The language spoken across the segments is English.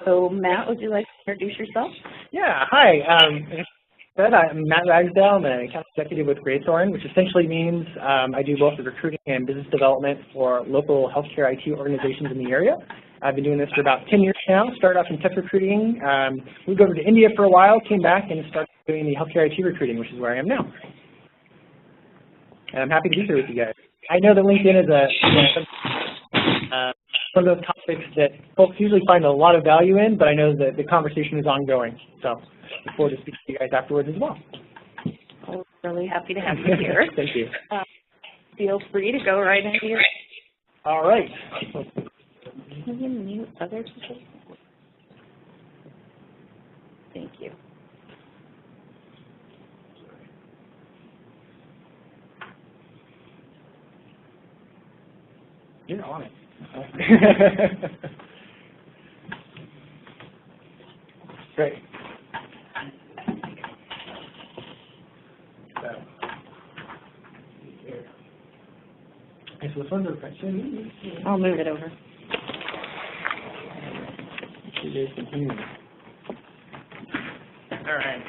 So Matt, would you like to introduce yourself? Yeah, hi. I'm Matt Ragsdale. I'm an account executive with Graythorn, which essentially means I do both the recruiting and business development for local healthcare IT organizations in the area. I've been doing this for about 10 years now. Started off in tech recruiting, moved over to India for a while, came back and started doing the healthcare IT recruiting, which is where I am now. And I'm happy to be here with you guys. I know that LinkedIn is one of those topics that folks usually find a lot of value in, but I know that the conversation is ongoing. So look forward to speaking to you guys afterwards as well. Well, really happy to have you here. Thank you. Feel free to go right into your... All right. Can you mute other people? Thank you. You're on it. Great. Okay, so this one's a question. I'll move it over. All right.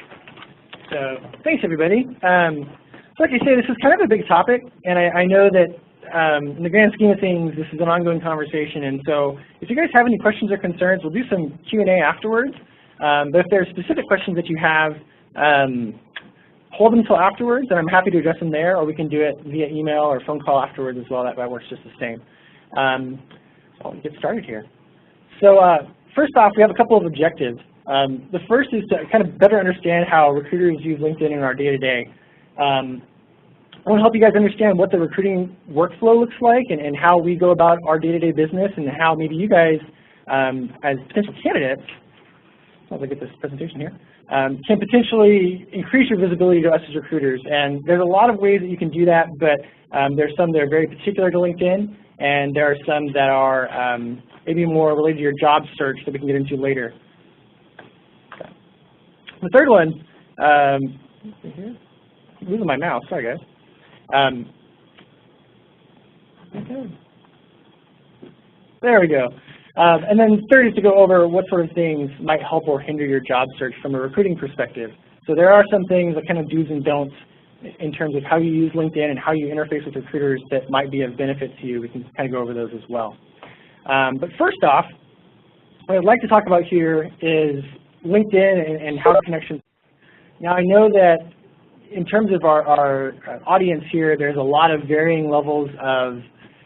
So thanks, everybody. Like I say, this is kind of a big topic, and I know that in the grand scheme of things, this is an ongoing conversation, and so if you guys have any questions or concerns, we'll do some Q&A afterwards. But if there are specific questions that you have, hold them until afterwards, and I'm happy to address them there, or we can do it via email or phone call afterwards as well. That works just the same. So let's get started here. So first off, we have a couple of objectives. The first is to kind of better understand how recruiters use LinkedIn in our day-to-day. I want to help you guys understand what the recruiting workflow looks like and how we go about our day-to-day business and how maybe you guys, as potential candidates, as I get this presentation here, can potentially increase your visibility to us as recruiters. And there's a lot of ways that you can do that, but there's some that are very particular to LinkedIn, and there are some that are maybe more related to your job search that we can get into later. Okay. The third one, losing my mouse, sorry guys. Okay. There we go. And then third is to go over what sort of things might help or hinder your job search from a recruiting perspective. So there are some things that kind of do's and don'ts in terms of how you use LinkedIn and how you interface with recruiters that might be of benefit to you. We can kind of go over those as well. But first off, what I'd like to talk about here is LinkedIn and how connections. Now I know that in terms of our audience here, there's a lot of varying levels of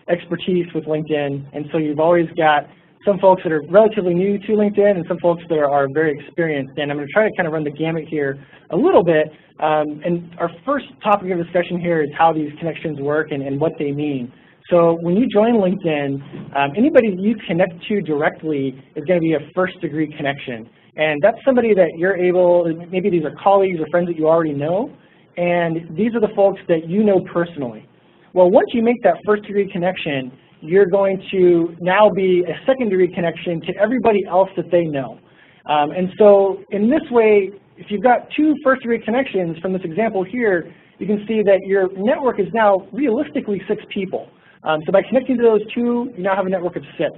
expertise with LinkedIn, and so you've always got some folks that are relatively new to LinkedIn and some folks that are very experienced. And I'm going to try to kind of run the gamut here a little bit. And our first topic of discussion here is how these connections work and what they mean. So when you join LinkedIn, anybody you connect to directly is going to be a first-degree connection. And that's somebody that you're able, maybe these are colleagues or friends that you already know, and these are the folks that you know personally. Well, once you make that first-degree connection, you're going to now be a second-degree connection to everybody else that they know. And so in this way, if you've got two first-degree connections from this example here, you can see that your network is now realistically 6 people. So by connecting to those two, you now have a network of 6.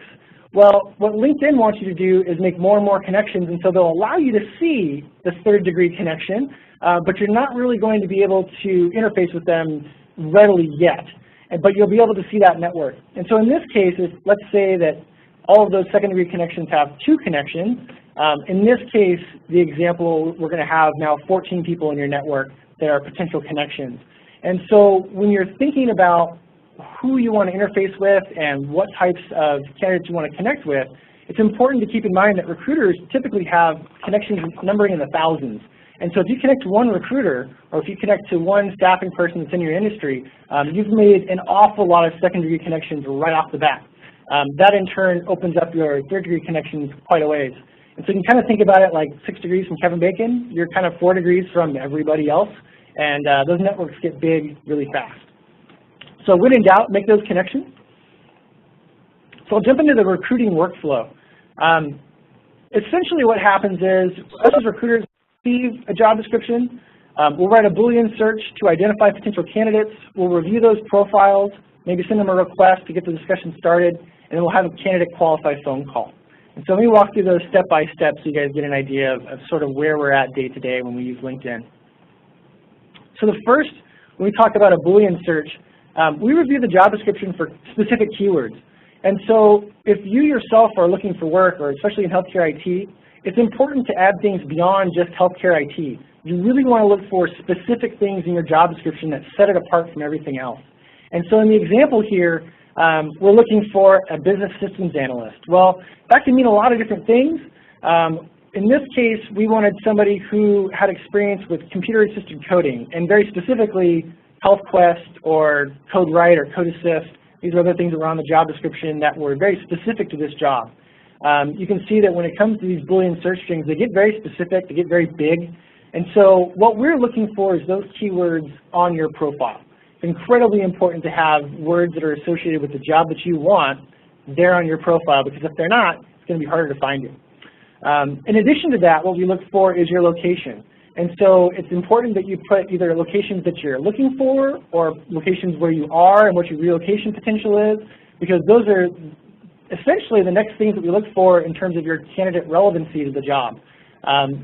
Well, what LinkedIn wants you to do is make more and more connections, and so they'll allow you to see the third-degree connection, but you're not really going to be able to interface with them readily yet. But you'll be able to see that network. And so in this case, let's say that all of those second-degree connections have 2 connections. In this case, the example, we're going to have now 14 people in your network that are potential connections. And so when you're thinking about who you want to interface with and what types of candidates you want to connect with, it's important to keep in mind that recruiters typically have connections numbering in the thousands. And so if you connect to one recruiter, or if you connect to one staffing person that's in your industry, you've made an awful lot of second-degree connections right off the bat. That in turn opens up your third-degree connections quite a ways. And so you can kind of think about it like 6 degrees from Kevin Bacon. You're kind of 4 degrees from everybody else, and those networks get big really fast. So when in doubt, make those connections. So I'll jump into the recruiting workflow. Essentially what happens is, us as recruiters receive a job description. We'll write a Boolean search to identify potential candidates. We'll review those profiles, maybe send them a request to get the discussion started, and then we'll have a candidate qualified phone call. And so let me walk through those step by step so you guys get an idea of sort of where we're at day to day when we use LinkedIn. So the first, when we talk about a Boolean search, we review the job description for specific keywords. And so if you yourself are looking for work, or especially in healthcare IT, it's important to add things beyond just healthcare IT. You really want to look for specific things in your job description that set it apart from everything else. And so in the example here, we're looking for a business systems analyst. Well, that can mean a lot of different things. In this case, we wanted somebody who had experience with computer-assisted coding, and very specifically, HealthQuest or CodeWrite or CodeAssist. These are other things that were on the job description that were very specific to this job. You can see that when it comes to these Boolean search strings, they get very specific, they get very big. And so what we're looking for is those keywords on your profile. It's incredibly important to have words that are associated with the job that you want there on your profile, because if they're not, it's going to be harder to find you. In addition to that, what we look for is your location. And so it's important that you put either locations that you're looking for or locations where you are and what your relocation potential is, because those are essentially the next things that we look for in terms of your candidate relevancy to the job.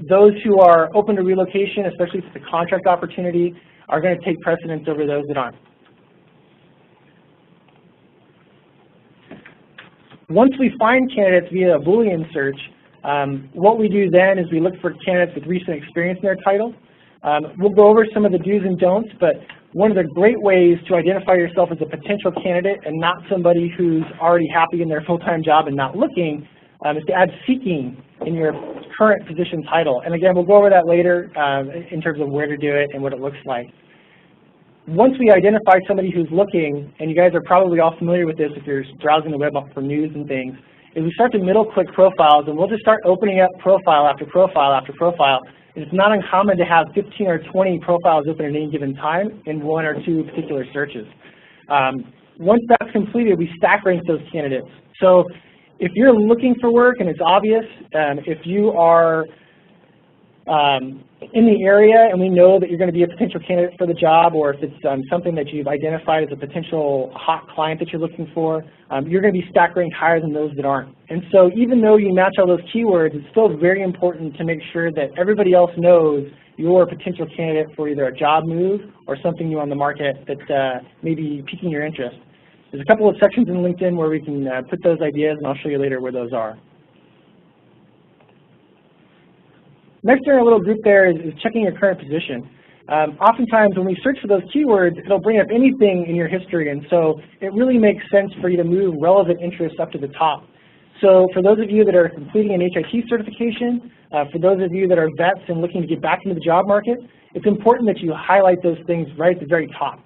Those who are open to relocation, especially if it's a contract opportunity, are going to take precedence over those that aren't. Once we find candidates via a Boolean search, what we do then is we look for candidates with recent experience in their title. We'll go over some of the do's and don'ts, but one of the great ways to identify yourself as a potential candidate and not somebody who's already happy in their full-time job and not looking is to add seeking in your current position title. And again, we'll go over that later in terms of where to do it and what it looks like. Once we identify somebody who's looking, and you guys are probably all familiar with this if you're browsing the web for news and things, is we start to middle-click profiles, and we'll just start opening up profile after profile after profile. And it's not uncommon to have 15 or 20 profiles open at any given time in one or two particular searches. Once that's completed, we stack rank those candidates. So if you're looking for work and it's obvious, if you are in the area and we know that you're going to be a potential candidate for the job, or if it's something that you've identified as a potential hot client that you're looking for, you're going to be stack ranked higher than those that aren't. And so even though you match all those keywords, it's still very important to make sure that everybody else knows you're a potential candidate for either a job move or something new on the market that may be piquing your interest. There's a couple of sections in LinkedIn where we can put those ideas, and I'll show you later where those are. Next in our little group there is checking your current position. Oftentimes when we search for those keywords, it'll bring up anything in your history, and so it really makes sense for you to move relevant interests up to the top. So for those of you that are completing an HIT certification, for those of you that are vets and looking to get back into the job market, it's important that you highlight those things right at the very top.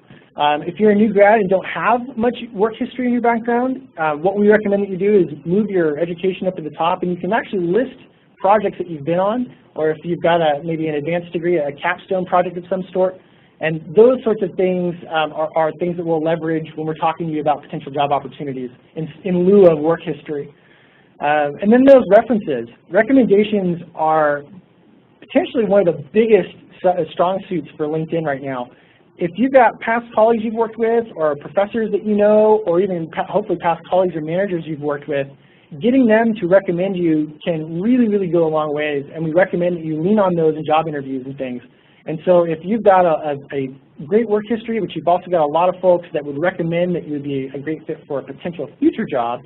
If you're a new grad and don't have much work history in your background, what we recommend that you do is move your education up to the top, and you can actually list projects that you've been on, or if you've got maybe an advanced degree, a capstone project of some sort. And those sorts of things are things that we'll leverage when we're talking to you about potential job opportunities in lieu of work history. And then those references. Recommendations are potentially one of the biggest strong suits for LinkedIn right now. If you've got past colleagues you've worked with, or professors that you know, or even hopefully past colleagues or managers you've worked with, getting them to recommend you can really, really go a long ways, and we recommend that you lean on those in job interviews and things. And so if you've got a great work history, but you've also got a lot of folks that would recommend that you would be a great fit for a potential future job,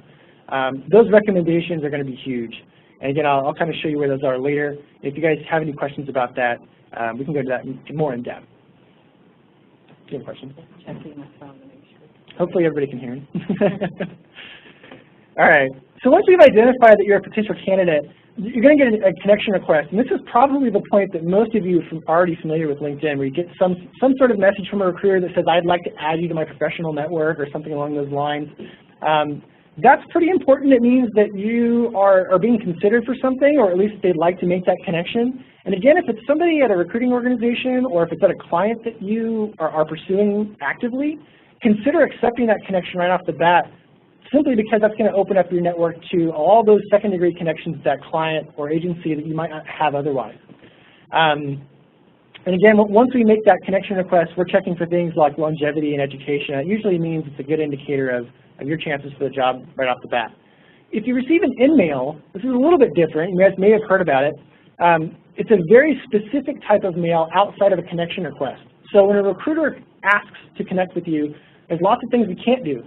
those recommendations are going to be huge. And again, I'll kind of show you where those are later. If you guys have any questions about that, we can go to that more in depth. Do you have a question? Checking my phone to make sure. Hopefully everybody can hear me. All right. So once we've identified that you're a potential candidate, you're going to get a connection request. And this is probably the point that most of you are already familiar with LinkedIn, where you get some sort of message from a recruiter that says, I'd like to add you to my professional network, or something along those lines. That's pretty important. It means that you are being considered for something, or at least they'd like to make that connection. And again, if it's somebody at a recruiting organization, or if it's at a client that you are pursuing actively, consider accepting that connection right off the bat, simply because that's going to open up your network to all those second-degree connections to that client or agency that you might not have otherwise. And again, once we make that connection request, we're checking for things like longevity and education. It usually means it's a good indicator of your chances for the job right off the bat. If you receive an in-mail, this is a little bit different. You guys may have heard about it. It's a very specific type of mail outside of a connection request. So when a recruiter asks to connect with you, there's lots of things we can't do.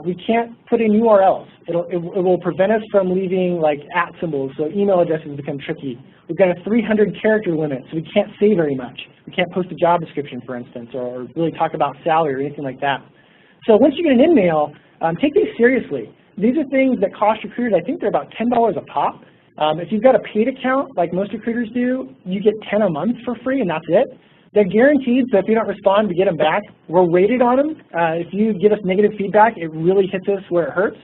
We can't put in URLs. It will prevent us from leaving like @ symbols, so email addresses become tricky. We've got a 300-character limit, so we can't say very much. We can't post a job description, for instance, or really talk about salary or anything like that. So once you get an in-mail, take these seriously. These are things that cost recruiters, I think they're about $10 a pop. If you've got a paid account, like most recruiters do, you get 10 a month for free, and that's it. They're guaranteed, so if you don't respond, we get them back. We're rated on them. If you give us negative feedback, it really hits us where it hurts.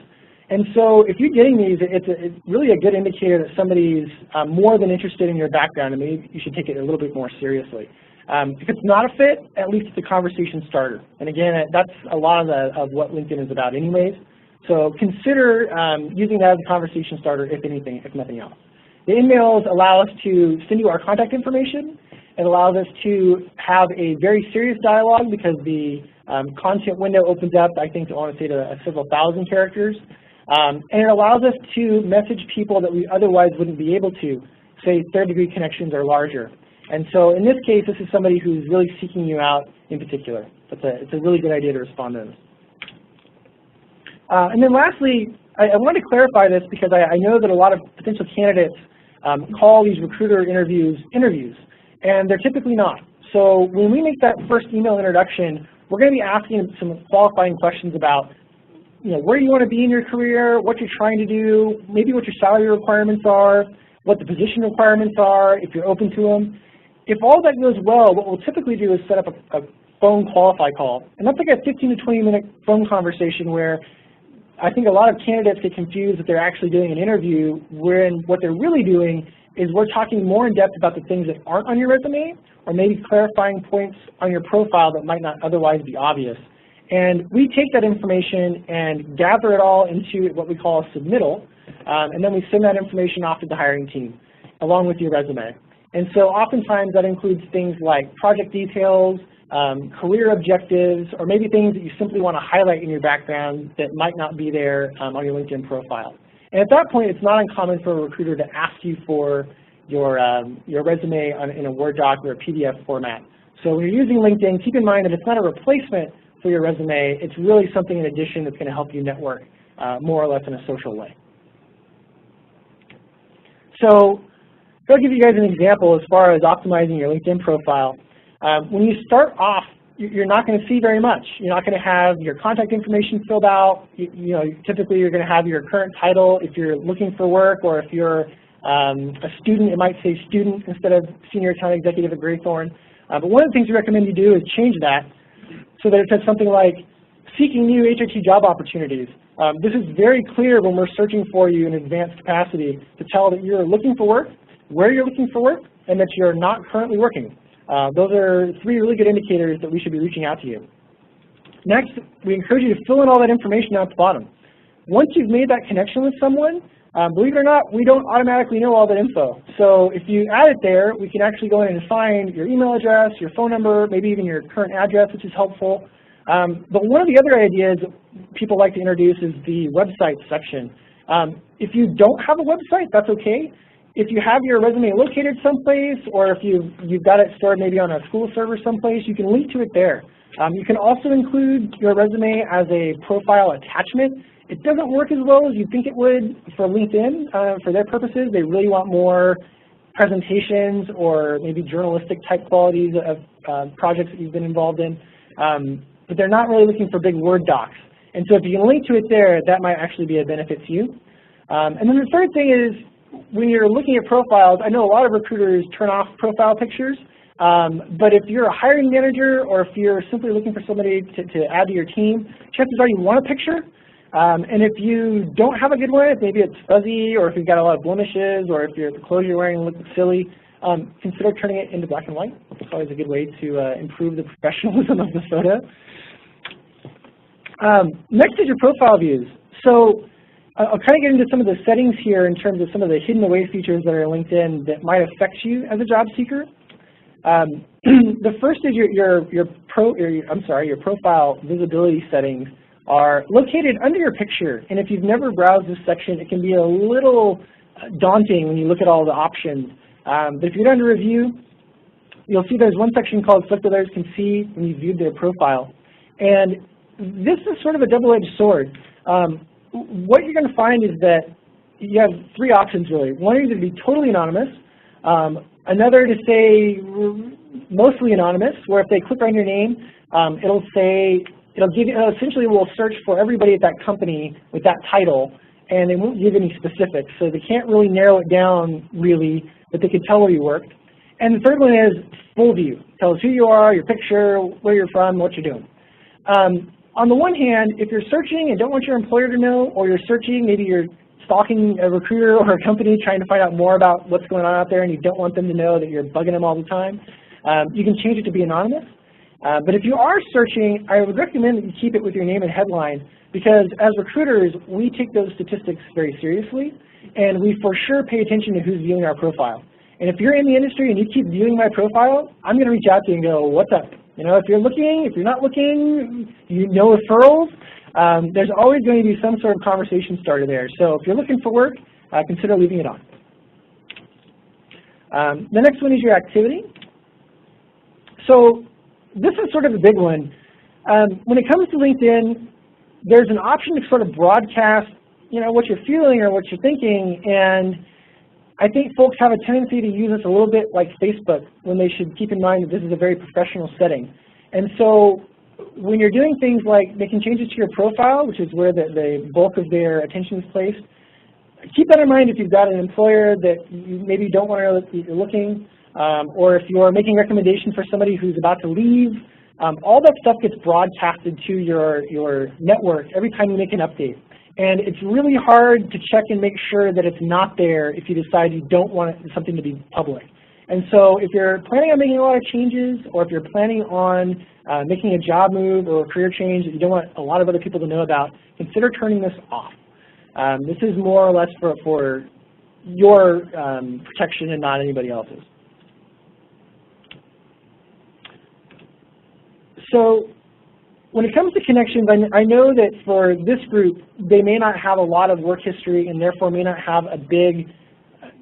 And so if you're getting these, it's really a good indicator that somebody's more than interested in your background, and maybe you should take it a little bit more seriously. If it's not a fit, at least it's a conversation starter. And again, that's a lot of what LinkedIn is about anyways. So consider using that as a conversation starter, if anything, if nothing else. The in-mails allow us to send you our contact information. It allows us to have a very serious dialogue because the content window opens up, I think, I want to say to several thousand characters. And it allows us to message people that we otherwise wouldn't be able to, say third-degree connections are larger. And so in this case, this is somebody who's really seeking you out in particular. It's a really good idea to respond to this. And then lastly, I wanted to clarify this because I know that a lot of potential candidates call these recruiter interviews, and they're typically not. So when we make that first email introduction, we're going to be asking some qualifying questions about where you want to be in your career, what you're trying to do, maybe what your salary requirements are, what the position requirements are, if you're open to them. If all that goes well, what we'll typically do is set up a phone qualify call. And that's like a 15 to 20-minute phone conversation where I think a lot of candidates get confused that they're actually doing an interview, when what they're really doing is we're talking more in depth about the things that aren't on your resume, or maybe clarifying points on your profile that might not otherwise be obvious. And we take that information and gather it all into what we call a submittal, and then we send that information off to the hiring team, along with your resume. And so oftentimes that includes things like project details, career objectives, or maybe things that you simply want to highlight in your background that might not be there on your LinkedIn profile. And at that point, it's not uncommon for a recruiter to ask you for your resume in a Word doc or a PDF format. So when you're using LinkedIn, keep in mind that it's not a replacement for your resume. It's really something in addition that's going to help you network more or less in a social way. So I'll give you guys an example as far as optimizing your LinkedIn profile. When you start off, you're not going to see very much. You're not going to have your contact information filled out. Typically you're going to have your current title if you're looking for work, or if you're a student, it might say student instead of senior account executive at Graythorn. But one of the things we recommend you do is change that so that it says something like seeking new HRT job opportunities. This is very clear when we're searching for you in advanced capacity to tell that you're looking for work, where you're looking for work, and that you're not currently working. Those are 3 really good indicators that we should be reaching out to you. Next, we encourage you to fill in all that information down at the bottom. Once you've made that connection with someone, believe it or not, we don't automatically know all that info. So if you add it there, we can actually go in and find your email address, your phone number, maybe even your current address, which is helpful. But one of the other ideas people like to introduce is the website section. If you don't have a website, that's okay. If you have your resume located someplace, or if you've got it stored maybe on a school server someplace, you can link to it there. You can also include your resume as a profile attachment. It doesn't work as well as you think it would for LinkedIn. For their purposes, they really want more presentations or maybe journalistic type qualities of projects that you've been involved in. But they're not really looking for big Word docs. And so if you can link to it there, that might actually be a benefit to you. And then the third thing is, when you're looking at profiles, I know a lot of recruiters turn off profile pictures, but if you're a hiring manager or if you're simply looking for somebody to add to your team, chances are you want a picture. And if you don't have a good one, maybe it's fuzzy, or if you've got a lot of blemishes, or if the clothes you're wearing look silly, consider turning it into black and white. It's always a good way to improve the professionalism of the photo. Next is your profile views. So I'll kind of get into some of the settings here in terms of some of the hidden away features that are in LinkedIn that might affect you as a job seeker. The first is your profile visibility settings are located under your picture. And if you've never browsed this section, it can be a little daunting when you look at all the options. But if you go down to review, you'll see there's one section called Select What Others Can See when you viewed their profile. And this is sort of a double-edged sword. What you're going to find is that you have three options really. One is to be totally anonymous. Another to say mostly anonymous, where if they click on your name, it'll essentially will search for everybody at that company with that title, and they won't give any specifics. So they can't really narrow it down really, but they can tell where you worked. And the third one is full view. Tells who you are, your picture, where you're from, what you're doing. On the one hand, if you're searching and don't want your employer to know, or you're searching, maybe you're stalking a recruiter or a company trying to find out more about what's going on out there and you don't want them to know that you're bugging them all the time, you can change it to be anonymous. But if you are searching, I would recommend that you keep it with your name and headline, because as recruiters, we take those statistics very seriously, and we for sure pay attention to who's viewing our profile. And if you're in the industry and you keep viewing my profile, I'm going to reach out to you and go, what's up? You know, if you're looking, if you're not looking, you know referrals, there's always going to be some sort of conversation starter there. So if you're looking for work, consider leaving it on. The next one is your activity. So this is sort of a big one. When it comes to LinkedIn, there's an option to sort of broadcast, you know, what you're feeling or what you're thinking, and I think folks have a tendency to use this a little bit like Facebook, when they should keep in mind that this is a very professional setting. And so when you're doing things like making changes to your profile, which is where the bulk of their attention is placed, keep that in mind if you've got an employer that you maybe don't want to know that you're looking, or if you're making recommendations for somebody who's about to leave. All that stuff gets broadcasted to your network every time you make an update. And it's really hard to check and make sure that it's not there if you decide you don't want something to be public. And so if you're planning on making a lot of changes, or if you're planning on making a job move or a career change that you don't want a lot of other people to know about, consider turning this off. This is more or less for your protection and not anybody else's. So when it comes to connections, I know that for this group, they may not have a lot of work history and therefore may not have a big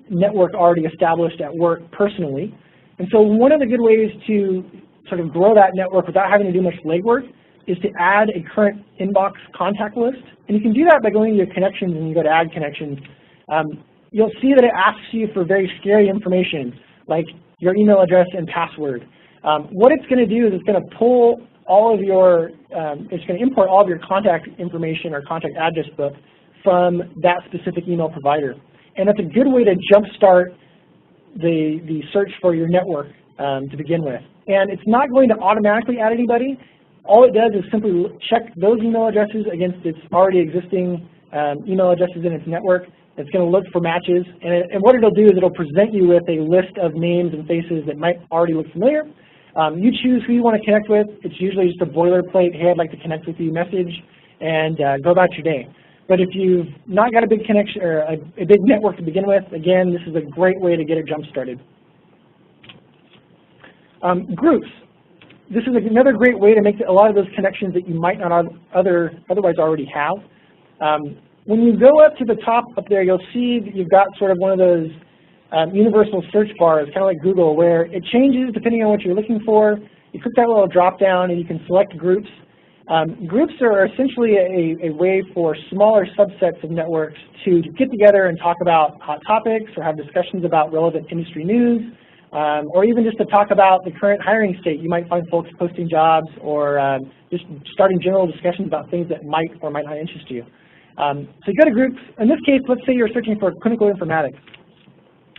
network already established at work personally. And so one of the good ways to sort of grow that network without having to do much legwork is to add a current inbox contact list. And you can do that by going to your connections and you go to add connections. You'll see that it asks you for very scary information, like your email address and password. What it's going to do is it's going to pull all of your, it's going to import all of your contact information or contact address book from that specific email provider. And that's a good way to jumpstart the search for your network to begin with. And it's not going to automatically add anybody. All it does is simply check those email addresses against its already existing email addresses in its network. It's going to look for matches. And what it'll do is it'll present you with a list of names and faces that might already look familiar. You choose who you want to connect with. It's usually just a boilerplate, hey, I'd like to connect with you message, and go about your day. But if you've not got a big connection or a big network to begin with, again, this is a great way to get it jump started. Groups. This is another great way to make a lot of those connections that you might not otherwise already have. When you go up to the top up there, you'll see that you've got sort of one of those universal search bars, kind of like Google, where it changes depending on what you're looking for. You click that little drop down and you can select groups. Groups are essentially a way for smaller subsets of networks to get together and talk about hot topics or have discussions about relevant industry news, or even just to talk about the current hiring state. You might find folks posting jobs or just starting general discussions about things that might or might not interest you. So you go to groups. In this case, let's say you're searching for clinical informatics.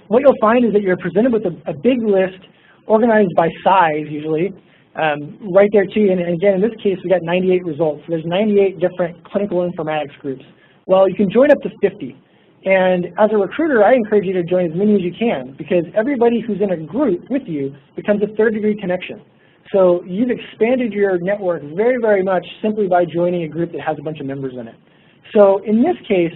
What you'll find is that you're presented with a big list organized by size usually, right there to you. And again, in this case, we got 98 results. So there's 98 different clinical informatics groups. Well, you can join up to 50. And as a recruiter, I encourage you to join as many as you can, because everybody who's in a group with you becomes a third-degree connection. So you've expanded your network very, very much simply by joining a group that has a bunch of members in it. So in this case,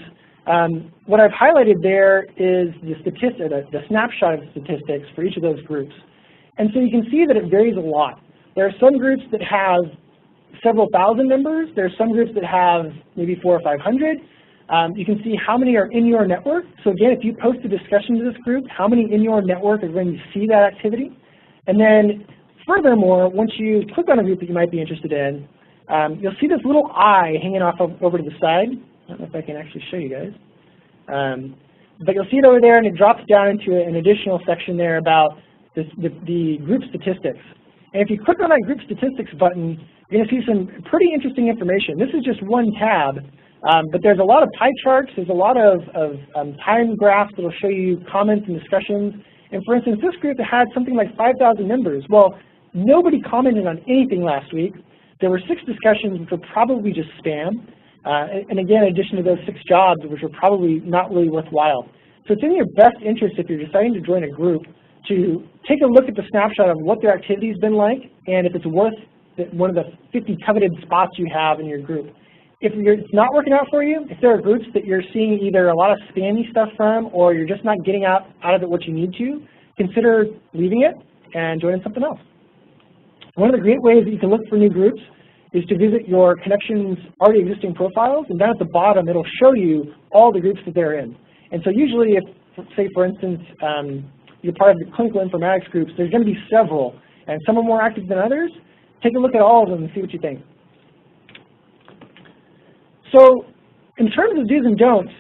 what I've highlighted there is the snapshot of statistics for each of those groups. And so you can see that it varies a lot. There are some groups that have several thousand members. There's some groups that have maybe 400 or 500. You can see how many are in your network. So again, if you post a discussion to this group, how many in your network are going to see that activity? And then furthermore, once you click on a group that you might be interested in, you'll see this little eye hanging off over to the side. I don't know if I can actually show you guys. But you'll see it over there, and it drops down into an additional section there about the group statistics. And if you click on that group statistics button, you're going to see some pretty interesting information. This is just one tab, but there's a lot of pie charts. There's a lot of time graphs that will show you comments and discussions. And for instance, this group had something like 5,000 members. Well, nobody commented on anything last week. There were 6 discussions which were probably just spam. And again, in addition to those 6 jobs, which were probably not really worthwhile. So it's in your best interest if you're deciding to join a group to take a look at the snapshot of what their activity's been like and if it's worth one of the 50 coveted spots you have in your group. If it's not working out for you, if there are groups that you're seeing either a lot of spammy stuff from or you're just not getting out of it what you need to, consider leaving it and joining something else. One of the great ways that you can look for new groups is to visit your Connections already existing profiles, and down at the bottom it'll show you all the groups that they're in. And so usually if, say for instance, you're part of the clinical informatics groups, there's going to be several, and some are more active than others. Take a look at all of them and see what you think. So in terms of do's and don'ts,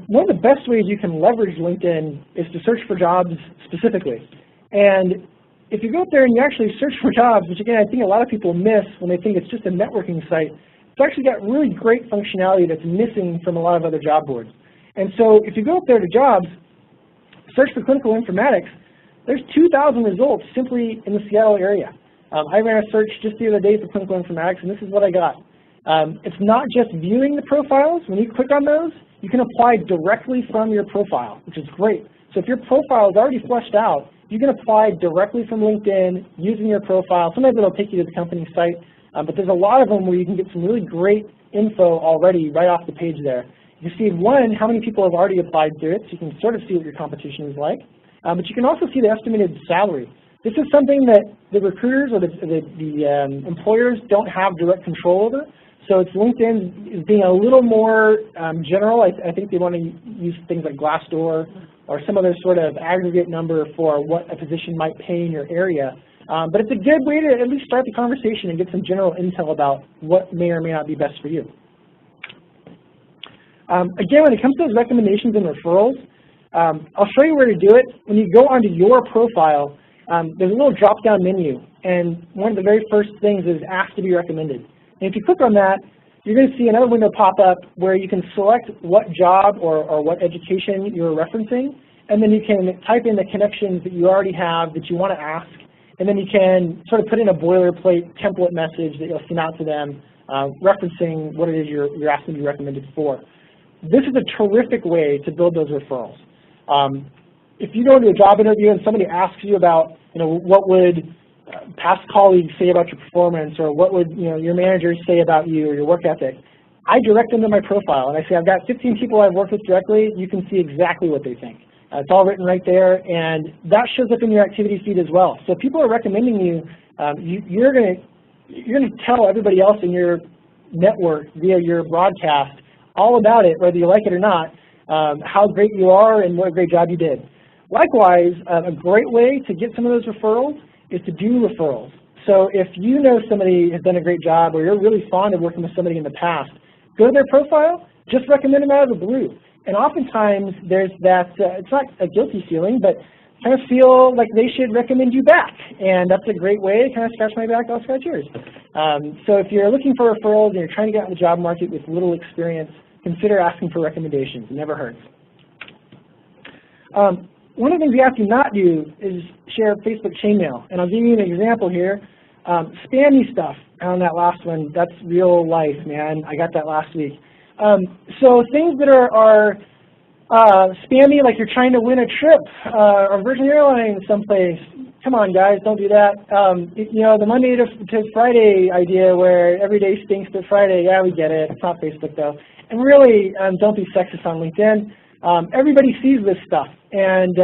one of the best ways you can leverage LinkedIn is to search for jobs specifically. And if you go up there and you actually search for jobs, which again I think a lot of people miss when they think it's just a networking site, it's actually got really great functionality that's missing from a lot of other job boards. And so if you go up there to jobs, search for clinical informatics, there's 2,000 results simply in the Seattle area. I ran a search just the other day for clinical informatics, and this is what I got. It's not just viewing the profiles. When you click on those, you can apply directly from your profile, which is great. So if your profile is already fleshed out, you can apply directly from LinkedIn using your profile. Sometimes it'll take you to the company site, but there's a lot of them where you can get some really great info already right off the page there. You can see, one, how many people have already applied to it, so you can sort of see what your competition is like. But you can also see the estimated salary. This is something that the recruiters or the employers don't have direct control over. So it's LinkedIn is being a little more general. I think they want to use things like Glassdoor or some other sort of aggregate number for what a position might pay in your area. But it's a good way to at least start the conversation and get some general intel about what may or may not be best for you. Again, when it comes to those recommendations and referrals, I'll show you where to do it. When you go onto your profile, there's a little drop-down menu, and one of the very first things is ask to be recommended. And if you click on that, you're going to see another window pop up where you can select what job or what education you're referencing, and then you can type in the connections that you already have that you want to ask, and then you can sort of put in a boilerplate template message that you'll send out to them referencing what it is you're asking to be recommended for. This is a terrific way to build those referrals. If you go into a job interview and somebody asks you about, what would past colleagues say about your performance, or what would your managers say about you or your work ethic, I direct them to my profile and I say, I've got 15 people I've worked with directly. You can see exactly what they think. It's all written right there, and that shows up in your activity feed as well. So if people are recommending you, you're going to tell everybody else in your network via your broadcast all about it, whether you like it or not, how great you are and what a great job you did. Likewise, a great way to get some of those referrals is to do referrals. So if you know somebody has done a great job, or you're really fond of working with somebody in the past, go to their profile, just recommend them out of the blue. And oftentimes there's that, it's not a guilty feeling, but kind of feel like they should recommend you back. And that's a great way to kind of scratch my back, I'll scratch yours. So if you're looking for referrals and you're trying to get out in the job market with little experience, consider asking for recommendations. It never hurts. One of the things we have to not do is share Facebook chainmail. And I'll give you an example here. Spammy stuff on that last one, that's real life, man. I got that last week. So things that are spammy, like you're trying to win a trip or Virgin Airlines someplace. Come on, guys, don't do that. The Monday to Friday idea where every day stinks but Friday, yeah, we get it. It's not Facebook, though. And really, don't be sexist on LinkedIn. Everybody sees this stuff, and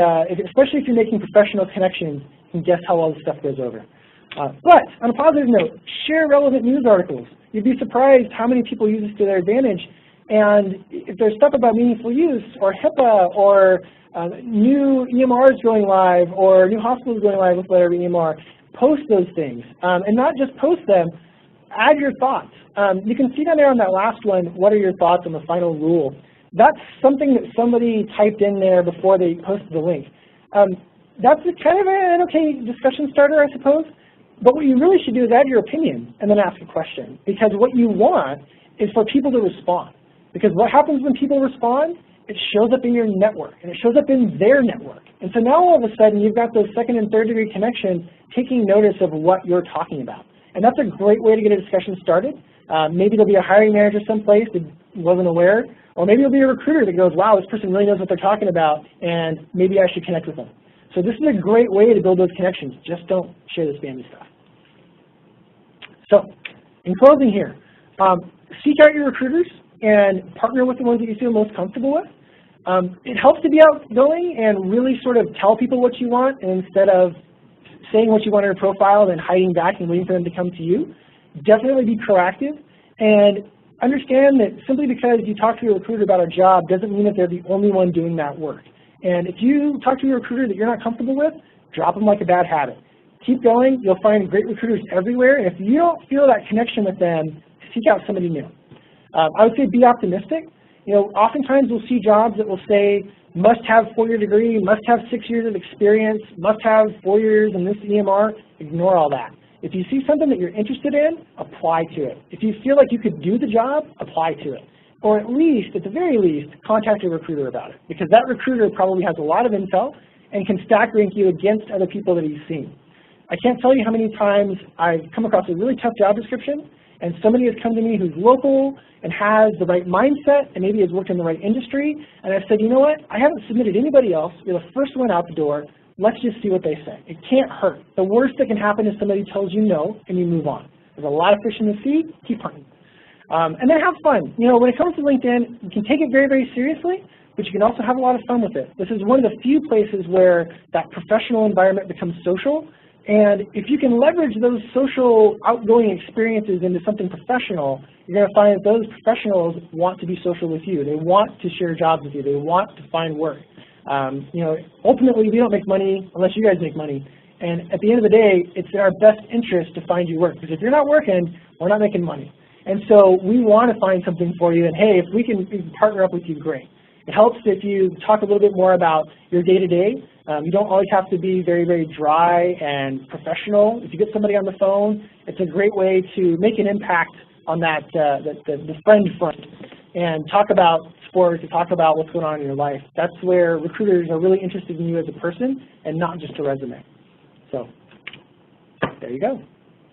especially if you're making professional connections, you can guess how all this stuff goes over. But on a positive note, share relevant news articles. You'd be surprised how many people use this to their advantage. And if there's stuff about meaningful use or HeW or new EMRs going live or new hospitals going live with whatever EMR, post those things. And not just post them, add your thoughts. You can see down there on that last one, what are your thoughts on the final rule? That's something that somebody typed in there before they posted the link. That's kind of an okay discussion starter, I suppose. But what you really should do is add your opinion and then ask a question. Because what you want is for people to respond. Because what happens when people respond? It shows up in your network, and it shows up in their network. And so now all of a sudden you've got those second and third degree connections taking notice of what you're talking about. And that's a great way to get a discussion started. Maybe there'll be a hiring manager someplace that wasn't aware, or maybe it'll be a recruiter that goes, wow, this person really knows what they're talking about, and maybe I should connect with them. So this is a great way to build those connections. Just don't share the spammy stuff. So in closing here, seek out your recruiters and partner with the ones that you feel most comfortable with. It helps to be outgoing and really sort of tell people what you want instead of saying what you want in your profile and then hiding back and waiting for them to come to you. Definitely be proactive and understand that simply because you talk to your recruiter about a job doesn't mean that they're the only one doing that work. And if you talk to your recruiter that you're not comfortable with, drop them like a bad habit. Keep going. You'll find great recruiters everywhere. And if you don't feel that connection with them, seek out somebody new. I would say be optimistic. You know, oftentimes we'll see jobs that will say must have 4-year degree, must have 6 years of experience, must have 4 years in this EMR. Ignore all that. If you see something that you're interested in, apply to it. If you feel like you could do the job, apply to it. Or at least, at the very least, contact your recruiter about it. Because that recruiter probably has a lot of intel and can stack rank you against other people that he's seen. I can't tell you how many times I've come across a really tough job description and somebody has come to me who's local and has the right mindset and maybe has worked in the right industry, and I've said, you know what, I haven't submitted anybody else. You're the first one out the door. Let's just see what they say. It can't hurt. The worst that can happen is somebody tells you no and you move on. There's a lot of fish in the sea. Keep hunting. And then have fun. You know, when it comes to LinkedIn, you can take it very, very seriously, but you can also have a lot of fun with it. This is one of the few places where that professional environment becomes social. And if you can leverage those social outgoing experiences into something professional, you're going to find that those professionals want to be social with you. They want to share jobs with you. They want to find work. You know, ultimately, we don't make money unless you guys make money. And at the end of the day, it's in our best interest to find you work. Because if you're not working, we're not making money. And so we want to find something for you. And hey, if we can partner up with you, great. It helps if you talk a little bit more about your day-to-day. You don't always have to be very, very dry and professional. If you get somebody on the phone, it's a great way to make an impact on that the friend front and talk about sports, to talk about what's going on in your life. That's where recruiters are really interested in you as a person and not just a resume. So there you go.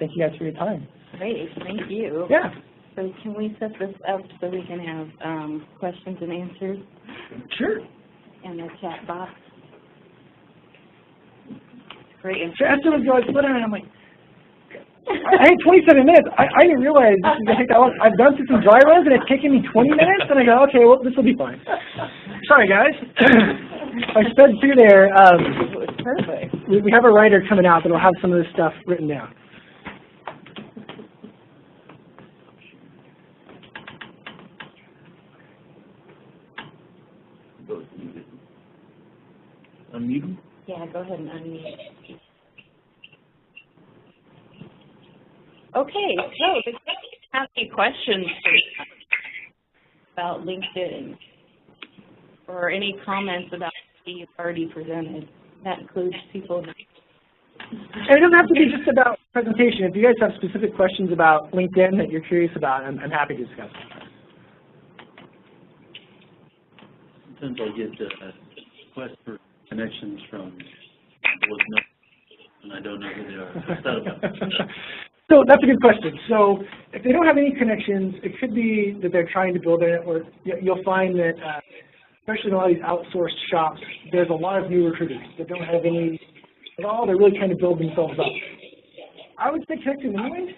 Thank you guys for your time. Great, thank you. Yeah. So can we set this up so we can have questions and answers? Sure. In the chat box. Great. So as soon as I put it in, I'm like, I had 27 minutes. I didn't realize this was going to take that long. I've done through some dry runs, and it's taken me 20 minutes, and I go, okay, well, this will be fine. Sorry, guys. I sped through there. It was perfect. We have a writer coming out that will have some of this stuff written down. Unmute? Yeah, go ahead and unmute. Okay, so if you have any questions about LinkedIn or any comments about what you've already presented, that includes people. And it doesn't have to be just about presentation. If you guys have specific questions about LinkedIn that you're curious about, I'm happy to discuss. Sometimes I get requests for connections from people with no, and I don't know who they are. What's that about? So that's a good question. So if they don't have any connections, it could be that they're trying to build a network. You'll find that, especially in a lot of these outsourced shops, there's a lot of new recruiters that don't have any at all. They're really trying to build themselves up. I would say connect them anyways.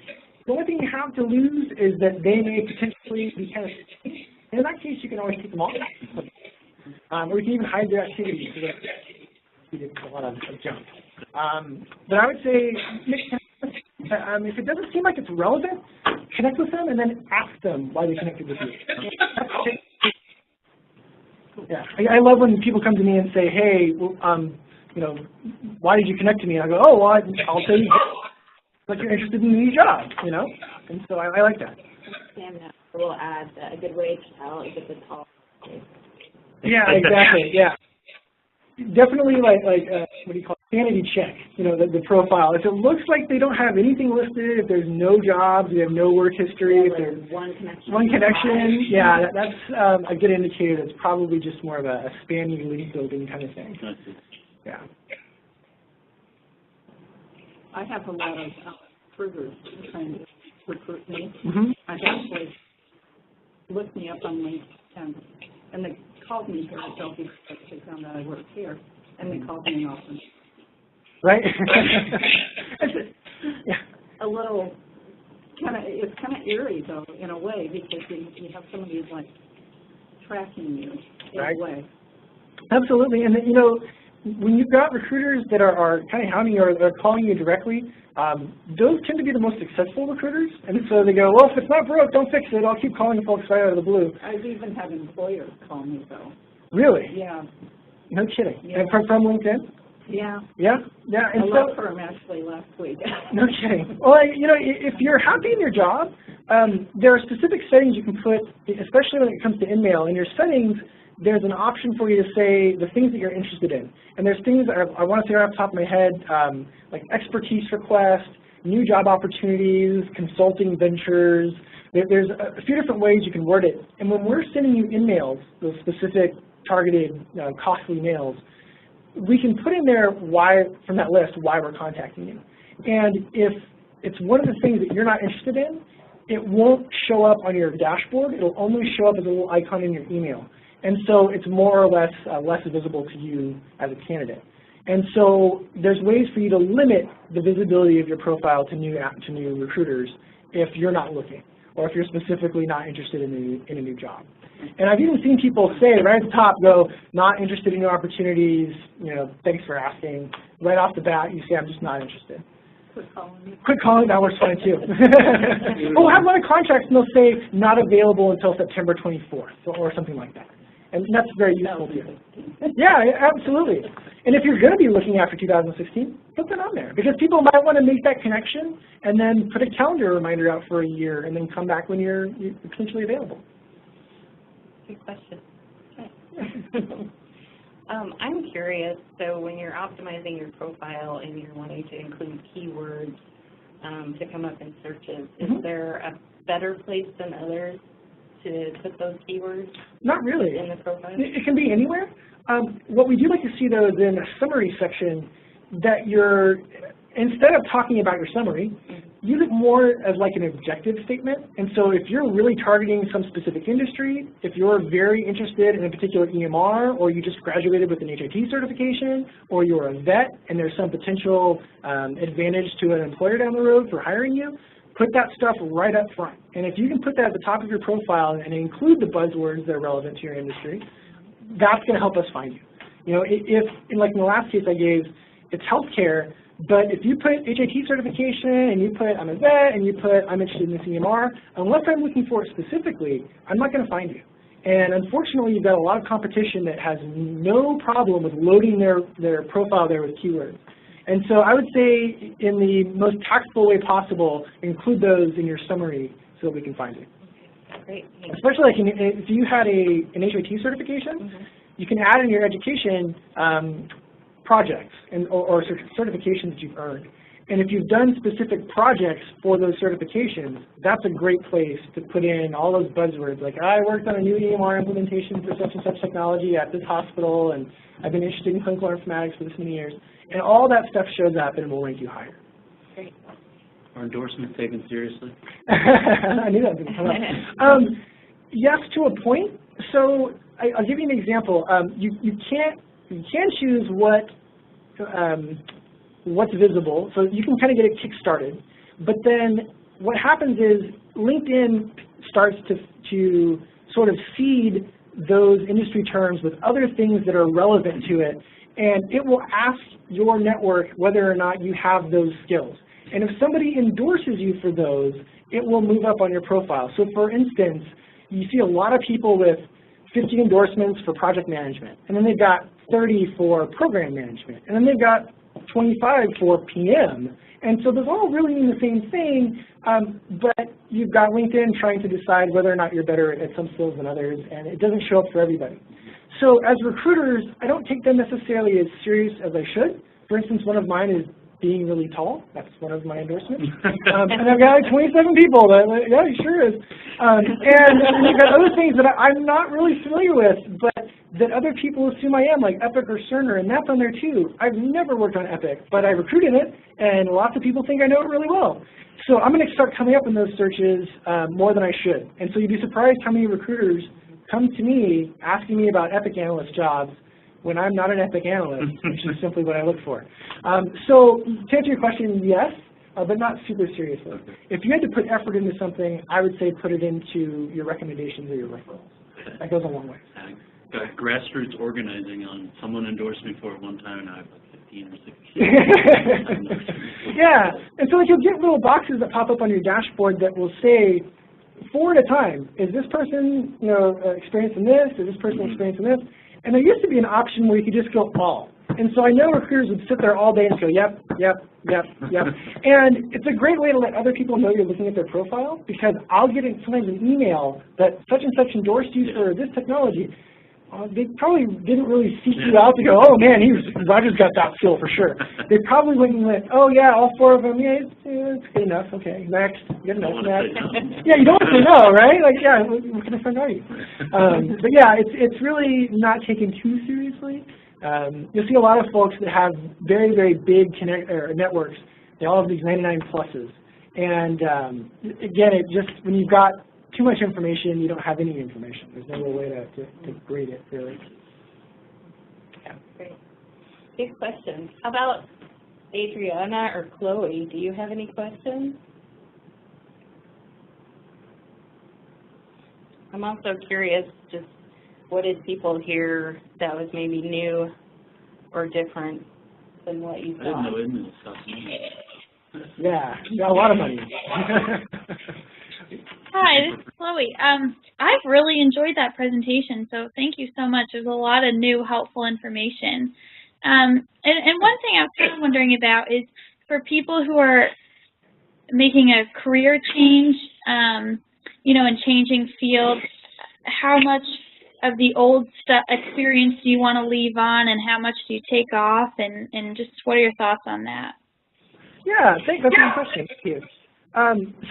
The only thing you have to lose is that they may potentially be kind of sticky. And in that case, you can always take them off. Or you can even hide their activities. So that a lot of junk. But I would say If it doesn't seem like it's relevant, connect with them and then ask them why they connected with you. Yeah, I love when people come to me and say, hey, you know, why did you connect to me? And I go, oh, well, I'll tell you, like you're interested in a new job, you know? And so I like that. And we'll add a good way to tell if it's a call. Yeah, exactly, yeah. Definitely what do you call it, sanity check, you know, the profile. If it looks like they don't have anything listed, if there's no jobs, they have no work history, if there's one connection, yeah, that's a good indicator. It's probably just more of a spammy link building kind of thing. Yeah. I have a lot of recruiters trying to recruit me. Mm-hmm. I've actually looked me up on LinkedIn, and they called me here at HeW because they found out I work here, and they called me often. Right? A little it's kind of eerie though in a way because you have somebody who's like tracking you in right. a way. Absolutely, and you know, when you've got recruiters that are kind of hounding you or calling you directly, those tend to be the most successful recruiters. And so they go, well, if it's not broke, don't fix it. I'll keep calling folks right out of the blue. I've even had employers call me though. Really? Yeah. No kidding. Yeah. And from LinkedIn? Yeah. Yeah? Yeah. And I so, left for him actually last week. No kidding. Well, you know, if you're happy in your job, there are specific settings you can put, especially when it comes to InMail. In your settings, there's an option for you to say the things that you're interested in. And there's things that I want to say right off the top of my head, like expertise request, new job opportunities, consulting ventures. There's a few different ways you can word it. And when we're sending you InMails, those specific targeted costly mails, we can put in there why, from that list, why we're contacting you. And if it's one of the things that you're not interested in, it won't show up on your dashboard. It'll only show up as a little icon in your email. And so it's more or less less visible to you as a candidate. And so there's ways for you to limit the visibility of your profile to new recruiters if you're not looking, or if you're specifically not interested in a new job. And I've even seen people say right at the top, go, not interested in new opportunities, you know, thanks for asking. Right off the bat, you say, I'm just not interested. Quit calling, that works fine too. Oh, I have a lot of contracts and they'll say not available until September 24th or something like that. And that's very useful too. Yeah, absolutely. And if you're going to be looking after 2016, put that on there. Because people might want to make that connection and then put a calendar reminder out for a year and then come back when you're potentially available. Good question. Okay. I'm curious, so when you're optimizing your profile and you're wanting to include keywords to come up in searches, is there a better place than others to put those keywords? Not really. In the profile? It can be anywhere. What we do like to see, though, is in a summary section that you're, instead of talking about your summary, use it more as like an objective statement. And so if you're really targeting some specific industry, if you're very interested in a particular EMR, or you just graduated with an HIT certification, or you're a vet and there's some potential advantage to an employer down the road for hiring you, put that stuff right up front. And if you can put that at the top of your profile and include the buzzwords that are relevant to your industry, that's going to help us find you. You know, if like in the last case I gave, it's healthcare, but if you put HIT certification and you put I'm a vet and you put I'm interested in this EMR, unless I'm looking for it specifically, I'm not going to find you. And unfortunately, you've got a lot of competition that has no problem with loading their profile there with keywords. And so I would say in the most tactful way possible, include those in your summary so that we can find you. Great. Especially like if you had an HIT certification, you can add in your education projects or certifications that you've earned. And if you've done specific projects for those certifications, that's a great place to put in all those buzzwords like I worked on a new EMR implementation for such and such technology at this hospital, and I've been interested in clinical informatics for this many years. And all that stuff shows up and it will rank you higher. Great. Are endorsements taken seriously? I knew that was going to come up. Yes, to a point. So I'll give you an example. You can choose what's visible, so you can kind of get it kick-started. But then what happens is LinkedIn starts to sort of seed those industry terms with other things that are relevant to it, and it will ask your network whether or not you have those skills. And if somebody endorses you for those, it will move up on your profile. So for instance, you see a lot of people with 50 endorsements for project management, and then they've got 30 for program management, and then they've got 25 for PM. And so those all really mean the same thing, but you've got LinkedIn trying to decide whether or not you're better at some skills than others, and it doesn't show up for everybody. So as recruiters, I don't take them necessarily as serious as I should. For instance, one of mine is being really tall. That's one of my endorsements. And I've got like 27 people that, yeah, he sure is. And you've got other things that I'm not really familiar with, but that other people assume I am, like Epic or Cerner, and that's on there too. I've never worked on Epic, but I recruit in it, and lots of people think I know it really well. So I'm going to start coming up in those searches more than I should. And so you'd be surprised how many recruiters come to me asking me about Epic analyst jobs when I'm not an Epic analyst, which is simply what I look for. So to answer your question, yes, but not super seriously. If you had to put effort into something, I would say put it into your recommendations or your referrals. That goes a long way. Got grassroots organizing on someone endorsed me for it one time, and I have like 15 or 16. Yeah, and so like you'll get little boxes that pop up on your dashboard that will say, 4 at a time, is this person experienced in this? Is this person experienced in this? And there used to be an option where you could just go all. And so I know recruiters would sit there all day and go, yep, yep, yep, yep. And it's a great way to let other people know you're looking at their profile, because I'll get sometimes an email that such and such endorsed you for this technology. They probably didn't really seek you out to go, oh man, Roger's got that skill for sure. They probably went and went, oh yeah, all 4 of them, yeah, it's good enough, okay, next, good enough, next. Yeah, you don't want to say no, right? Like, yeah, what kind of friend are you? But yeah, it's really not taken too seriously. You'll see a lot of folks that have very, very big networks. They all have these 99 pluses. And again, it just, when you've got too much information, you don't have any information. There's no real way to grade it, really. Yeah. Great. Good question. How about Adriana or Chloe? Do you have any questions? I'm also curious, just what did people hear that was maybe new or different than what you thought? I didn't know it stuff. Yeah, you got a lot of money. Hi, this is Chloe. I've really enjoyed that presentation, so thank you so much. There's a lot of new, helpful information. And one thing I was kind of wondering about is for people who are making a career change, and changing fields, how much of the old experience do you want to leave on, and how much do you take off, and just what are your thoughts on that? Yeah, that's a good question. Thank you.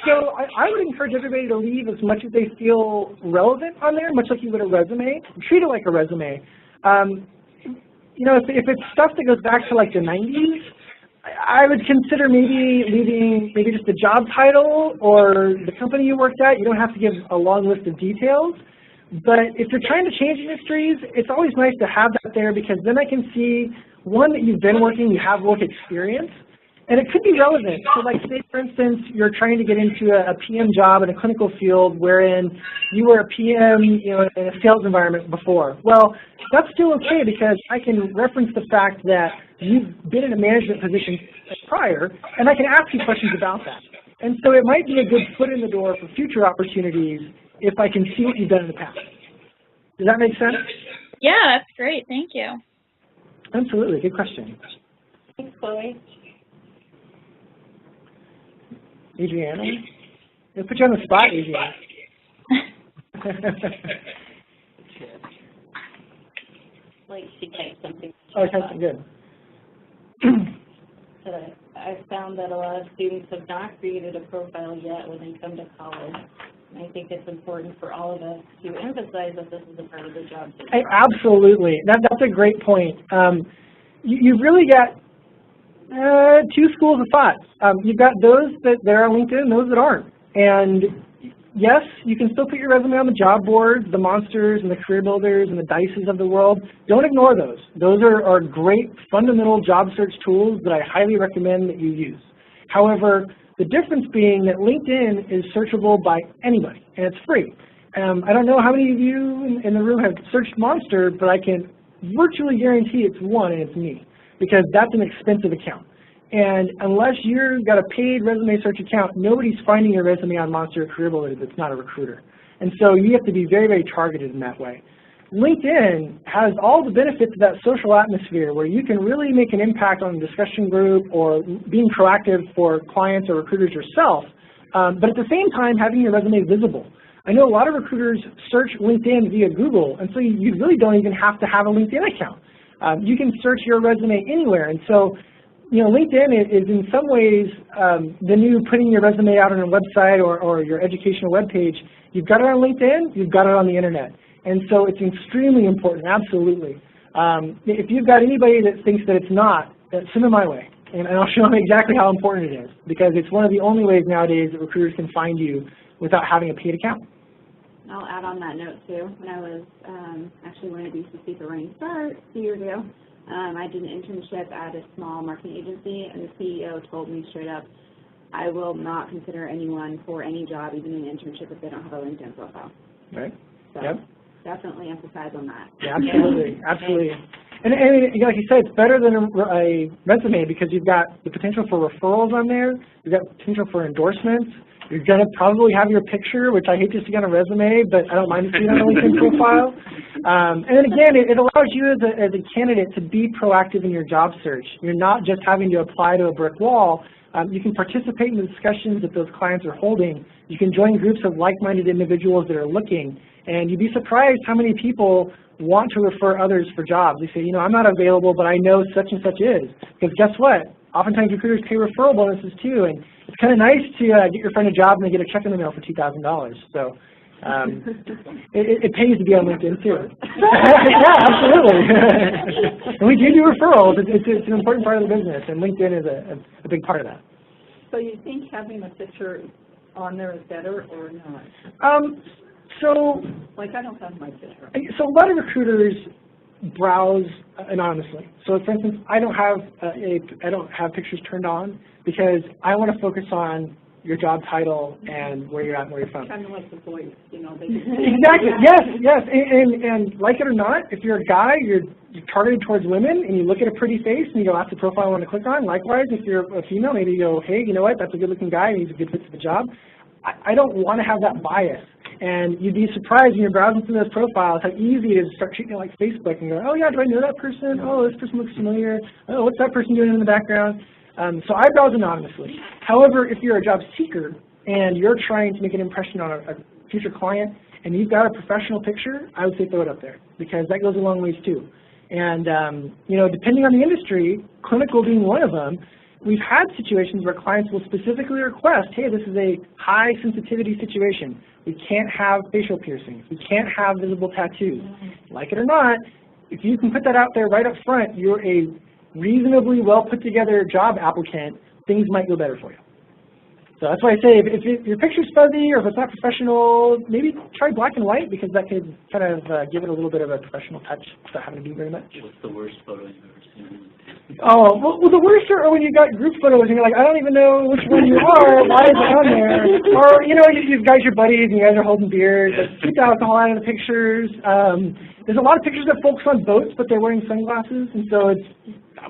So I would encourage everybody to leave as much as they feel relevant on there, much like you would a resume. Treat it like a resume. If it's stuff that goes back to like the 90s, I would consider maybe leaving just the job title or the company you worked at. You don't have to give a long list of details. But if you're trying to change industries, it's always nice to have that there, because then I can see, one, that you've been working, you have work experience. And it could be relevant. So like, say, for instance, you're trying to get into a PM job in a clinical field wherein you were a PM in a sales environment before. Well, that's still okay, because I can reference the fact that you've been in a management position prior, and I can ask you questions about that. And so it might be a good foot in the door for future opportunities if I can see what you've done in the past. Does that make sense? Yeah, that's great. Thank you. Absolutely. Good question. Thanks, Chloe. Adriana? Let's put you on the spot, Adriana. Like she typed something. Oh, that's good. I found that a lot of students have not created a profile yet when they come to college. And I think it's important for all of us to emphasize that this is a part of the job. Absolutely. That's a great point. You've really got two schools of thought. You've got those that are on LinkedIn and those that aren't. And yes, you can still put your resume on the job boards, the Monsters and the Career Builders and the Dices of the world. Don't ignore those. Those are great fundamental job search tools that I highly recommend that you use. However, the difference being that LinkedIn is searchable by anybody, and it's free. I don't know how many of you in the room have searched Monster, but I can virtually guarantee it's one, and it's me, because that's an expensive account. And unless you've got a paid resume search account, nobody's finding your resume on Monster or Career Builder that's not a recruiter. And so you have to be very, very targeted in that way. LinkedIn has all the benefits of that social atmosphere where you can really make an impact on a discussion group or being proactive for clients or recruiters yourself, but at the same time having your resume visible. I know a lot of recruiters search LinkedIn via Google, and so you really don't even have to have a LinkedIn account. You can search your resume anywhere, and so LinkedIn is in some ways the new putting your resume out on a website or your educational web page. You've got it on LinkedIn, you've got it on the internet. And so it's extremely important, absolutely. If you've got anybody that thinks that it's not, send them my way. And I'll show them exactly how important it is, because it's one of the only ways nowadays that recruiters can find you without having a paid account. I'll add on that note too. When I was actually when I used to speak at Running Start a few years ago, I did an internship at a small marketing agency, and the CEO told me straight up, I will not consider anyone for any job, even an internship, if they don't have a LinkedIn profile. Right. So Yep. definitely emphasize on that. Yeah, absolutely, absolutely. And like you said, it's better than a resume because you've got the potential for referrals on there. You've got potential for endorsements. You're going to probably have your picture, which I hate to see on a resume, but I don't mind to see it on a LinkedIn profile. And then again, it allows you as a candidate to be proactive in your job search. You're not just having to apply to a brick wall. You can participate in the discussions that those clients are holding. You can join groups of like-minded individuals that are looking. And you'd be surprised how many people want to refer others for jobs. They say, I'm not available, but I know such and such is. Because guess what? Oftentimes recruiters pay referral bonuses too, and it's kind of nice to get your friend a job and they get a check in the mail for $2,000. So it pays to be on LinkedIn too. Yeah, absolutely. And we do referrals. It's an important part of the business, and LinkedIn is a big part of that. So you think having a picture on there is better or not? So, like, I don't have my picture. So a lot of recruiters browse anonymously. So, for instance, I don't have pictures turned on because I want to focus on your job title and where you're at and where you're from. Kind of like the voice, Exactly. Yes. And like it or not, if you're a guy, you're targeted towards women, and you look at a pretty face and you go, that's the profile I want to click on. Likewise, if you're a female, maybe you go, hey, you know what? That's a good-looking guy, and he's a good fit for the job. I don't want to have that bias. And you'd be surprised when you're browsing through those profiles how easy it is to start treating it like Facebook and go, oh yeah, do I know that person? Oh, this person looks familiar. Oh, what's that person doing in the background? So I browse anonymously. However, if you're a job seeker and you're trying to make an impression on a future client and you've got a professional picture, I would say throw it up there because that goes a long ways too. And depending on the industry, clinical being one of them, we've had situations where clients will specifically request, hey, this is a high sensitivity situation. We can't have facial piercings. We can't have visible tattoos. Like it or not, if you can put that out there right up front, you're a reasonably well put together job applicant, things might go better for you. So that's why I say if your picture's fuzzy or if it's not professional, maybe try black and white because that could kind of give it a little bit of a professional touch without having to do very much. What's the worst photo you've ever seen? Oh, well, the worst are when you got group photos and you're like, I don't even know which one you are. Why is it on there? Or, you guys are buddies and you guys are holding beers. Like, keep the alcohol out of the pictures. There's a lot of pictures that focus on boats, but they're wearing sunglasses. And so it's,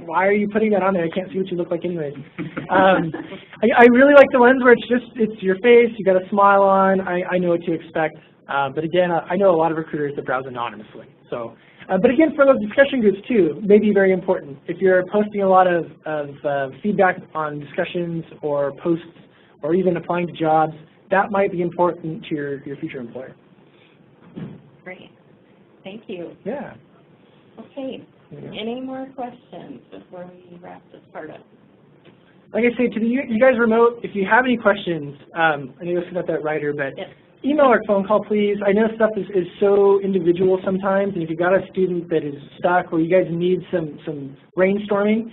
why are you putting that on there? I can't see what you look like anyways. I really like the ones where it's your face, you got a smile on. I know what to expect. But again, I know a lot of recruiters that browse anonymously. So. But again, for those discussion groups too, may be very important. If you're posting a lot of feedback on discussions or posts or even applying to jobs, that might be important to your future employer. Great. Thank you. Yeah. Okay. Any more questions before we wrap this part up? Like I say, to you guys remote, if you have any questions, I know you're not that writer, but yes. Email or phone call, please. I know stuff is so individual sometimes, and if you've got a student that is stuck or you guys need some brainstorming,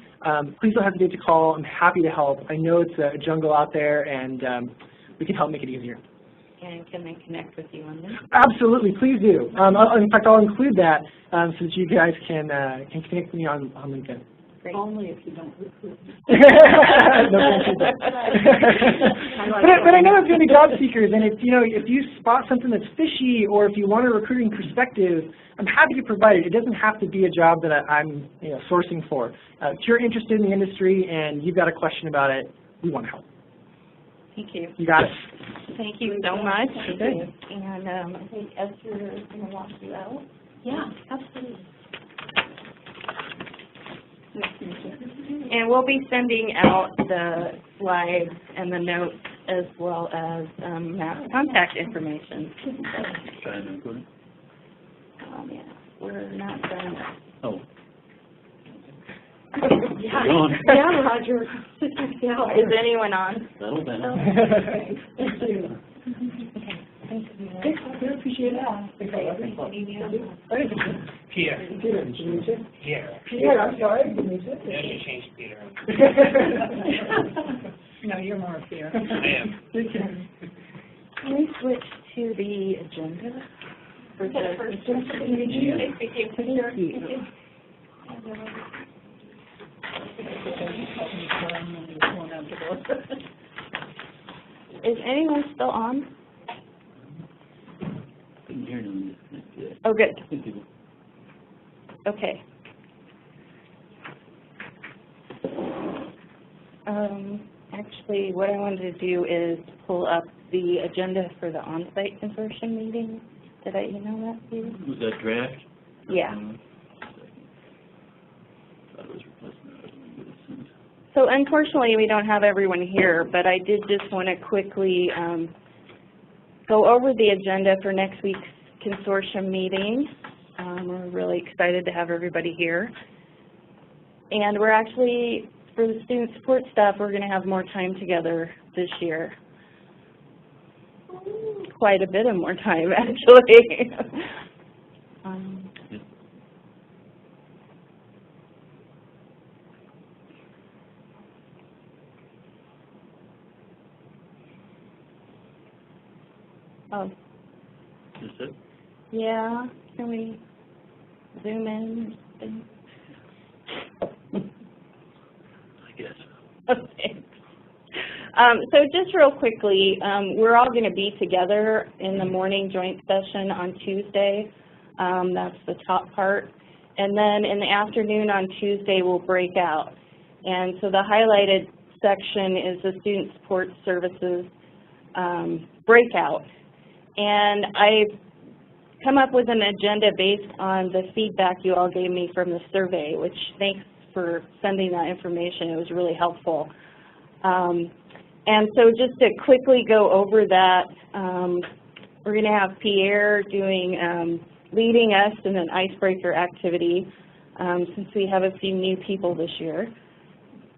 please don't hesitate to call. I'm happy to help. I know it's a jungle out there, and we can help make it easier. And can they connect with you on this? Absolutely, please do. In fact, I'll include that so that you guys can connect with me on LinkedIn. Great. Only if you don't recruit me. No offense. But I know it's going to be job seekers, and if you spot something that's fishy, or if you want a recruiting perspective, I'm happy to provide it. It doesn't have to be a job that I'm sourcing for. If you're interested in the industry and you've got a question about it, we want to help. Thank you. You got it. Thank you so much. Okay. And I think Esther is going to walk you out. Yeah, absolutely. And we'll be sending out the slides and the notes as well as Matt's contact information. Try and include it. Yeah, we're not done. Oh. Yeah, Go on. yeah, Roger. Yeah. Is anyone on? Settle down. Thank you. Thanks. I appreciate that. Peter. Peter, Demetra. Pierre. Peter, I'm sorry, Demetra. Yeah, you changed Peter. No, you're more Peter. I am. Can we switch to the agenda? For the first Is anyone still on? Couldn't hear them. Oh, good. Thank you. Okay. Actually, what I wanted to do is pull up the agenda for the on-site consortium meeting. Did I email that to you? Was that draft? Yeah. Thought it was replacement. I didn't get it sent. So unfortunately, we don't have everyone here, but I did just want to quickly go over the agenda for next week's consortium meeting. We're really excited to have everybody here. And we're actually, for the student support staff, we're going to have more time together this year. Quite a bit of more time, actually. Oh, Is it? yeah. Can we zoom in? I guess. Okay. So just real quickly, we're all going to be together in the morning joint session on Tuesday. That's the top part. And then in the afternoon on Tuesday, we'll break out. And so the highlighted section is the Student Support Services breakout. And I've come up with an agenda based on the feedback you all gave me from the survey, which thanks for sending that information. It was really helpful. And so just to quickly go over that, we're going to have Pierre doing, leading us in an icebreaker activity, since we have a few new people this year.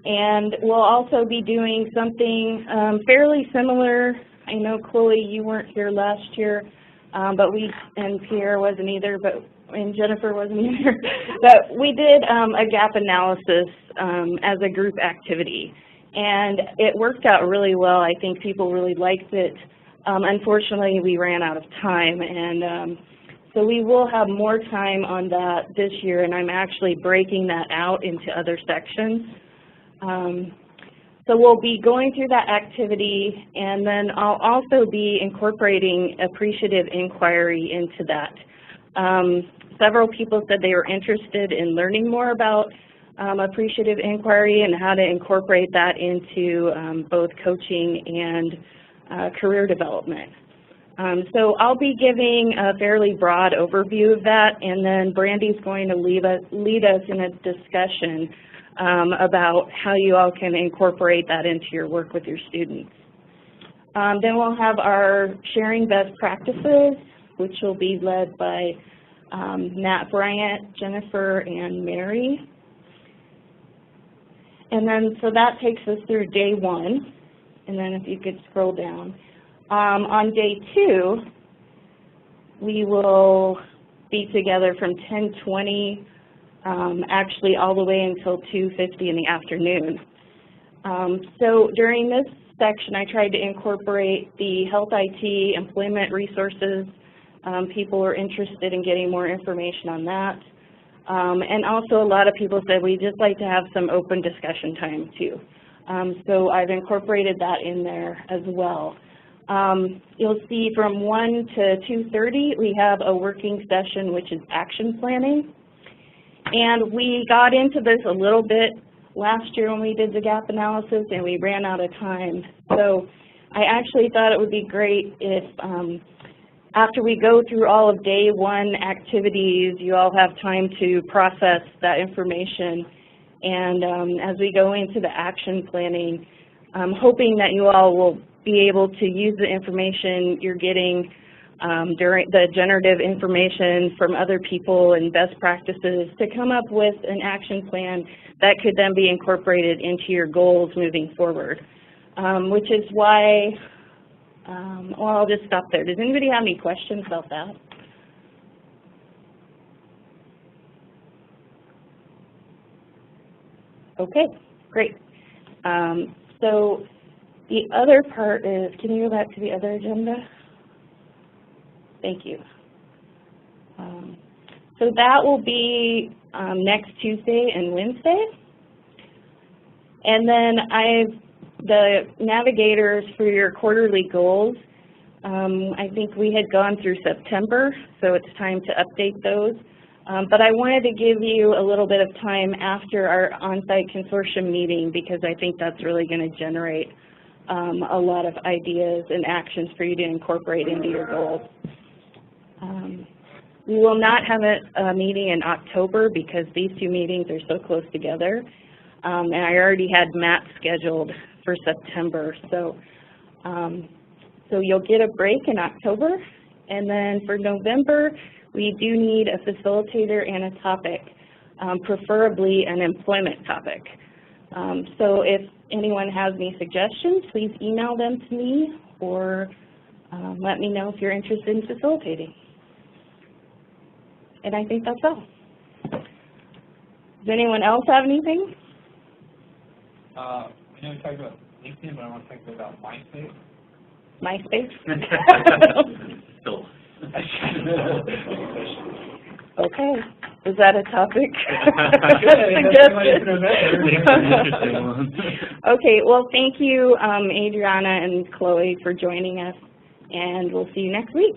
And we'll also be doing something fairly similar. I know, Chloe, you weren't here last year, but and Pierre wasn't either, and Jennifer wasn't either. But we did a gap analysis as a group activity. And it worked out really well. I think people really liked it. Unfortunately, we ran out of time, and so we will have more time on that this year, and I'm actually breaking that out into other sections. So we'll be going through that activity, and then I'll also be incorporating appreciative inquiry into that. Several people said they were interested in learning more about appreciative inquiry and how to incorporate that into both coaching and career development. So I'll be giving a fairly broad overview of that, and then Brandy's going to lead us in a discussion about how you all can incorporate that into your work with your students. Then we'll have our sharing best practices, which will be led by Matt Bryant, Jennifer, and Mary. And then, so that takes us through day one. And then if you could scroll down. On day 2, we will be together from 10:20, actually all the way until 2:50 in the afternoon. So during this section, I tried to incorporate the health IT employment resources. People are interested in getting more information on that. And also a lot of people said we just like to have some open discussion time too. So I've incorporated that in there as well. You'll see from 1 to 2:30 we have a working session which is action planning. And we got into this a little bit last year when we did the gap analysis and we ran out of time. So I actually thought it would be great if after we go through all of day one activities, you all have time to process that information. And as we go into the action planning, I'm hoping that you all will be able to use the information you're getting during the generative information from other people and best practices to come up with an action plan that could then be incorporated into your goals moving forward, which is why, well, I'll just stop there. Does anybody have any questions about that? Okay, great. So the other part is, can you go back to the other agenda? Thank you. So that will be next Tuesday and Wednesday. And then the navigators for your quarterly goals, I think we had gone through September, so it's time to update those. But I wanted to give you a little bit of time after our on-site consortium meeting because I think that's really going to generate a lot of ideas and actions for you to incorporate into your goals. We will not have a meeting in October because these two meetings are so close together. And I already had Matt scheduled for September. So you'll get a break in October. And then for November, we do need a facilitator and a topic, preferably an employment topic. So if anyone has any suggestions, please email them to me or let me know if you're interested in facilitating. And I think that's all. Does anyone else have anything? I know we talked about LinkedIn, but I want to talk about MySpace. MySpace? Still. Okay. Is that a topic? Okay, well, thank you, Adriana and Chloe, for joining us, and we'll see you next week.